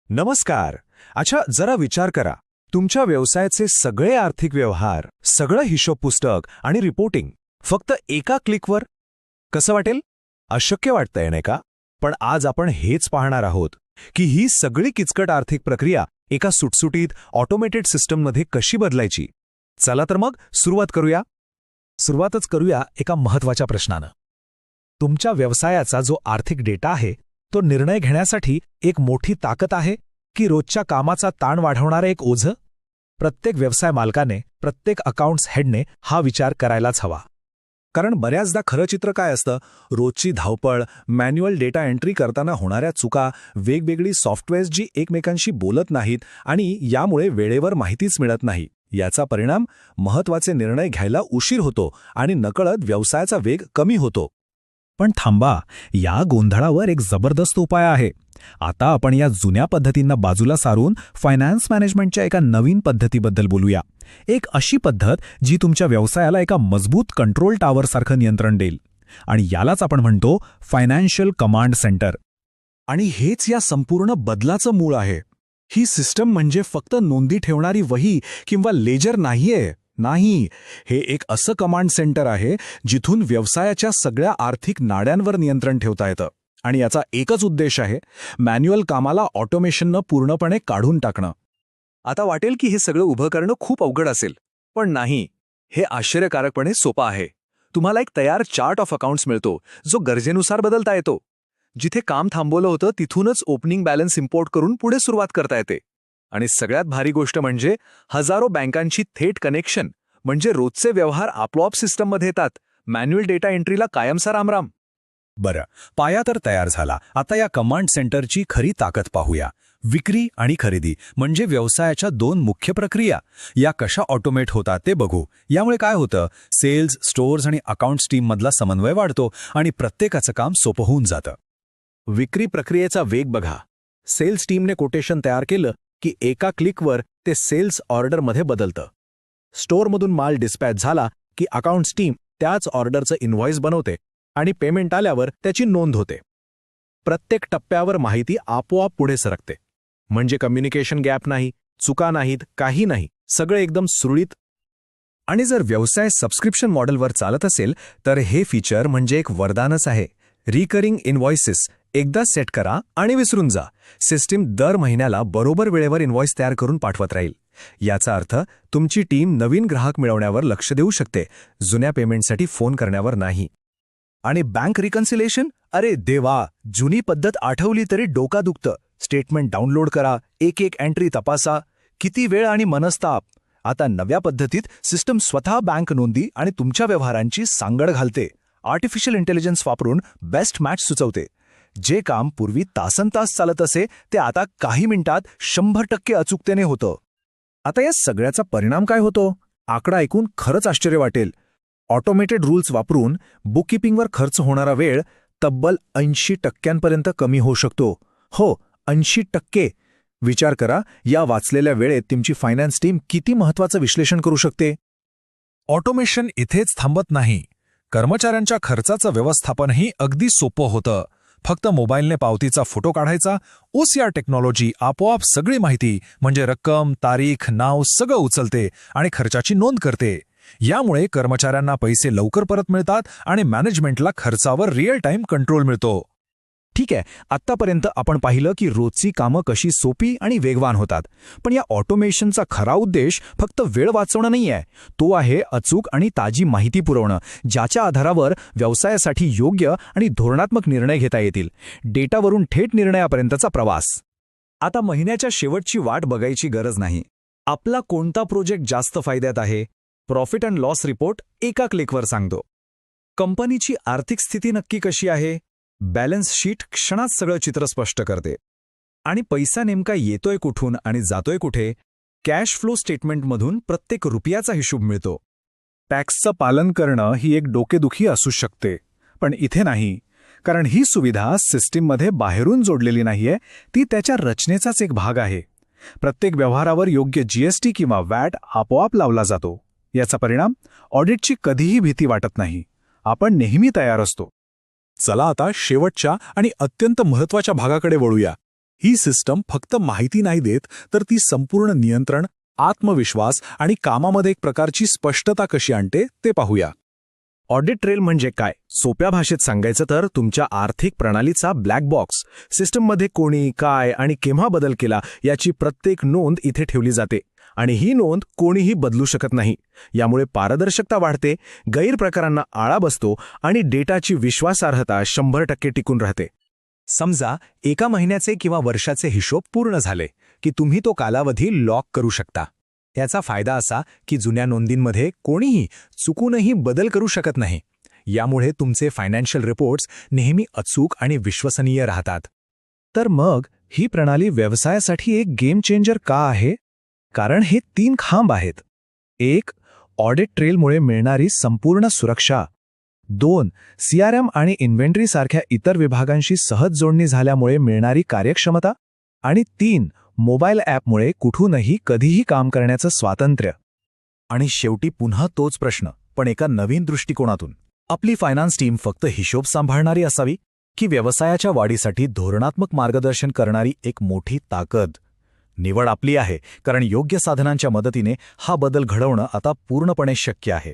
नमस्कार. अच्छा, जरा विचार करा. तुमच्या व्यवसायाचे सगळे आर्थिक व्यवहार, सगळं हिशोब पुस्तक आणि रिपोर्टिंग फक्त एका क्लिकवर. कसं वाटेल? अशक्य वाटतंय नाही का? पण आज आपण हेच पाहणार आहोत की ही सगळी किचकट आर्थिक प्रक्रिया एका सुटसुटीत ऑटोमेटेड सिस्टममध्ये कशी बदलायची. चला तर मग सुरुवात करूया. सुरुवातच करूया एका महत्त्वाच्या प्रश्नानं. तुमच्या व्यवसायाचा जो आर्थिक डेटा आहे तो निर्णय घेण्यासाठी एक मोठी ताकद आहे की रोजच्या कामाचा ताण वाढवणारं एक ओझं? प्रत्येक व्यवसाय मालकाने, प्रत्येक अकाउंट्स हेडने हा विचार करायलाच हवा. कारण बऱ्याचदा खरं चित्र काय असतं, रोजची धावपळ, मॅन्युअल डेटा एंट्री करताना होणाऱ्या चुका, वेगवेगळी सॉफ्टवेअर्स जी एकमेकांशी बोलत नाहीत आणि यामुळे वेळेवर माहितीच मिळत नाही. याचा परिणाम महत्त्वाचे निर्णय घ्यायला उशीर होतो आणि नकळत व्यवसायाचा वेग कमी होतो. पण थांबा, या गोंधळावर एक जबरदस्त उपाय आहे. आता आपण या जुन्या पद्धतींना बाजूला सारून फायनान्स मॅनेजमेंटच्या एका नवीन पद्धतीबद्दल बोलूया. एक अशी पद्धत जी तुमच्या व्यवसायाला एका मजबूत कंट्रोल टॉवरसारखं नियंत्रण देईल. आणि यालाच आपण म्हणतो फायनान्शियल कमांड सेंटर. आणि हेच या संपूर्ण बदलाचं मूळ आहे. ही सिस्टम म्हणजे फक्त नोंदी ठेवणारी वही किंवा लेजर नाहीये. नाही, हे एक असं कमांड सेंटर आहे जिथून व्यवसायाच्या सगळ्या आर्थिक नाड्यांवर नियंत्रण ठेवता येतं. आणि याचा एकच उद्देश आहे, मॅन्युअल कामाला ऑटोमेशननं पूर्णपणे काढून टाकणं. आता वाटेल की हे सगळं उभं करणं खूप अवघड असेल, पण नाही, हे आश्चर्यकारकपणे सोपं आहे. तुम्हाला एक तयार चार्ट ऑफ अकाउंट्स मिळतो जो गरजेनुसार बदलता येतो. जिथे काम थांबवलं होतं तिथूनच ओपनिंग बॅलन्स इम्पोर्ट करून पुढे सुरुवात करता येते. आणि सगळ्यात भारी गोष्ट म्हणजे हजारो बँकांची थेट कनेक्शन, म्हणजे रोजचे व्यवहार आपोआप सिस्टममध्ये येतात. मॅन्युअल डेटा एंट्रीला कायमचा रामराम. बरं, पाया तर तयार झाला. आता या कमांड सेंटरची खरी ताकद पाहूया. विक्री आणि खरेदी म्हणजे व्यवसायाच्या दोन मुख्य प्रक्रिया, या कशा ऑटोमेट होतात ते बघू. यामुळे काय होतं, सेल्स, स्टोअर्स आणि अकाउंट्स टीममधला समन्वय वाढतो आणि प्रत्येकाचं काम सोपं होऊन जातं. विक्री प्रक्रियेचा वेग बघा. सेल्स टीमने कोटेशन तयार केलं की एका क्लिकवर ते सेल्स ऑर्डरमध्ये बदलतं. स्टोअरमधून माल डिस्पॅच झाला की अकाउंट्स टीम त्याच ऑर्डरचं इनव्हॉइस बनवते आणि पेमेंट आल्यावर त्याची नोंद होते. प्रत्येक टप्प्यावर माहिती आपोआप पुढे सरकते. म्हणजे कम्युनिकेशन गॅप नाही, चुका नाहीत, काही नाही, सगळं एकदम सुरळीत. आणि जर व्यवसाय सबस्क्रिप्शन मॉडेलवर चालत असेल तर हे फीचर म्हणजे एक वरदानच आहे. रिकरिंग इनव्हॉइसेस एकदा सेट करा आणि विसरून जा. सिस्टीम दर महिन्याला बरोबर वेळेवर इनव्हॉइस तयार करून पाठवत राहील. याचा अर्थ तुमची टीम नवीन ग्राहक मिळवण्यावर लक्ष देऊ शकते, जुन्या पेमेंटसाठी फोन करण्यावर नाही. आणि बँक रिकन्सिलेशन, अरे देवा, जुनी पद्धत आठवली तरी डोका दुखतं. स्टेटमेंट डाउनलोड करा, एक एक एंट्री तपासा, किती वेळ आणि मनस्ताप. आता नव्या पद्धतीत सिस्टम स्वतः बँक नोंदी आणि तुमच्या व्यवहारांची सांगड घालते. आर्टिफिशियल इंटेलिजन्स वापरून बेस्ट मॅच सुचवते. जे काम पूर्वी तासनतास चालत असे ते आता काही मिनिटात 100% अचूकतेने होतं. आता या सगळ्याचा परिणाम काय होतो? आकडा ऐकून खरंच आश्चर्य वाटेल. ऑटोमेटेड रूल्स वापरून बुककीपिंगवर खर्च होणारा वेळ तब्बल 80% कमी होऊ शकतो. हो, 80%. विचार करा, या वाचलेल्या वेळेत तुमची फायनान्स टीम किती महत्त्वाचं विश्लेषण करू शकते. ऑटोमेशन इथेच थांबत नाही. कर्मचाऱ्यांच्या खर्चाचं व्यवस्थापनही अगदी सोपं होतं. फक्त मोबाईलने पावतीचा फोटो काढायचा, OCR टेक्नॉलॉजी आपोआप सगळी माहिती म्हणजे रक्कम, तारीख, नाव सगळं उचलते आणि खर्चाची नोंद करते. यामुळे कर्मचाऱ्यांना पैसे लवकर परत मिळतात आणि मॅनेजमेंटला खर्चावर रिअल टाईम कंट्रोल मिळतो. ठीक आहे, आत्तापर्यंत आपण पाहिलं की रोजची कामं कशी सोपी आणि वेगवान होतात. पण या ऑटोमेशनचा खरा उद्देश फक्त वेळ वाचवणं नाही आहे. तो आहे अचूक आणि ताजी माहिती पुरवणं, ज्याच्या आधारावर व्यवसायासाठी योग्य आणि धोरणात्मक निर्णय घेता येतील. डेटावरून थेट निर्णयापर्यंतचा प्रवास. आता महिन्याच्या शेवटची वाट बघायची गरज नाही. आपला कोणता प्रोजेक्ट जास्त फायद्यात आहे, प्रॉफिट अँड लॉस रिपोर्ट एका क्लिकवर सांगतो. कंपनीची आर्थिक स्थिती नक्की कशी आहे, बॅलन्स शीट क्षणात सगळं चित्र स्पष्ट करते. आणि पैसा नेमका येतोय कुठून आणि जातोय कुठे, कॅश फ्लो स्टेटमेंटमधून प्रत्येक रुपयाचा हिशोब मिळतो. टॅक्सचं पालन करणं ही एक डोकेदुखी असू शकते, पण इथे नाही. कारण ही सुविधा सिस्टीममध्ये बाहेरून जोडलेली नाहीये, ती त्याच्या रचनेचाच एक भाग आहे. प्रत्येक व्यवहारावर योग्य GST किंवा वॅट आपोआप लावला जातो. याचा परिणाम, ऑडिटची कधीही भीती वाटत नाही. आपण नेहमी तयार असतो. चला आता शेवटच्या आणि अत्यंत महत्त्वाच्या भागाकडे वळूया. ही सिस्टम फक्त माहिती नाही देत, तर ती संपूर्ण नियंत्रण, आत्मविश्वास आणि कामामध्ये एक प्रकारची स्पष्टता कशी आणते ते पाहूया. ऑडिट ट्रेल म्हणजे काय? सोप्या भाषेत सांगायचं तर तुमच्या आर्थिक प्रणालीचा ब्लॅक बॉक्स. सिस्टममध्ये कोणी, काय आणि केव्हा बदल केला याची प्रत्येक नोंद इथे ठेवली जाते. आणि ही नोंद कोणीही बदलू शकत नाही. यामुळे पारदर्शकता वाढते, गैरप्रकारांना आळा बसतो आणि डेटाची विश्वासार्हता 100% टिकून राहते. समजा एका महिन्याचे किंवा वर्षाचे हिशोब पूर्ण झाले की तुम्ही तो कालावधी लॉक करू शकता. याचा फायदा असा की जुन्या नोंदींमध्ये कोणीही चुकूनही बदल करू शकत नाही. यामुळे तुमचे फायनान्शियल रिपोर्ट्स नेहमी अचूक आणि विश्वसनीय राहतात. तर मग ही प्रणाली व्यवसायासाठी एक गेम चेंजर का आहे? कारण हे 3 खांब आहेत. 1. ऑडिट ट्रेलमुळे मिळणारी संपूर्ण सुरक्षा. 2. CRM आणि इन्व्हेंटरी सारख्या इतर विभागांशी सहज जोडणी झाल्यामुळे मिळणारी कार्यक्षमता. आणि 3. मोबाईल ॲपमुळे कुठूनही कधीही काम करण्याचं स्वातंत्र्य. आणि शेवटी पुन्हा तोच प्रश्न, पण एका नवीन दृष्टिकोनातून. आपली फायनान्स टीम फक्त हिशोब सांभाळणारी असावी की व्यवसायाच्या वाढीसाठी धोरणात्मक मार्गदर्शन करणारी एक मोठी ताकद? निवड आपली आहे, कारण योग्य साधनांच्या मदतीने हा बदल घडवणं आता पूर्णपणे शक्य आहे.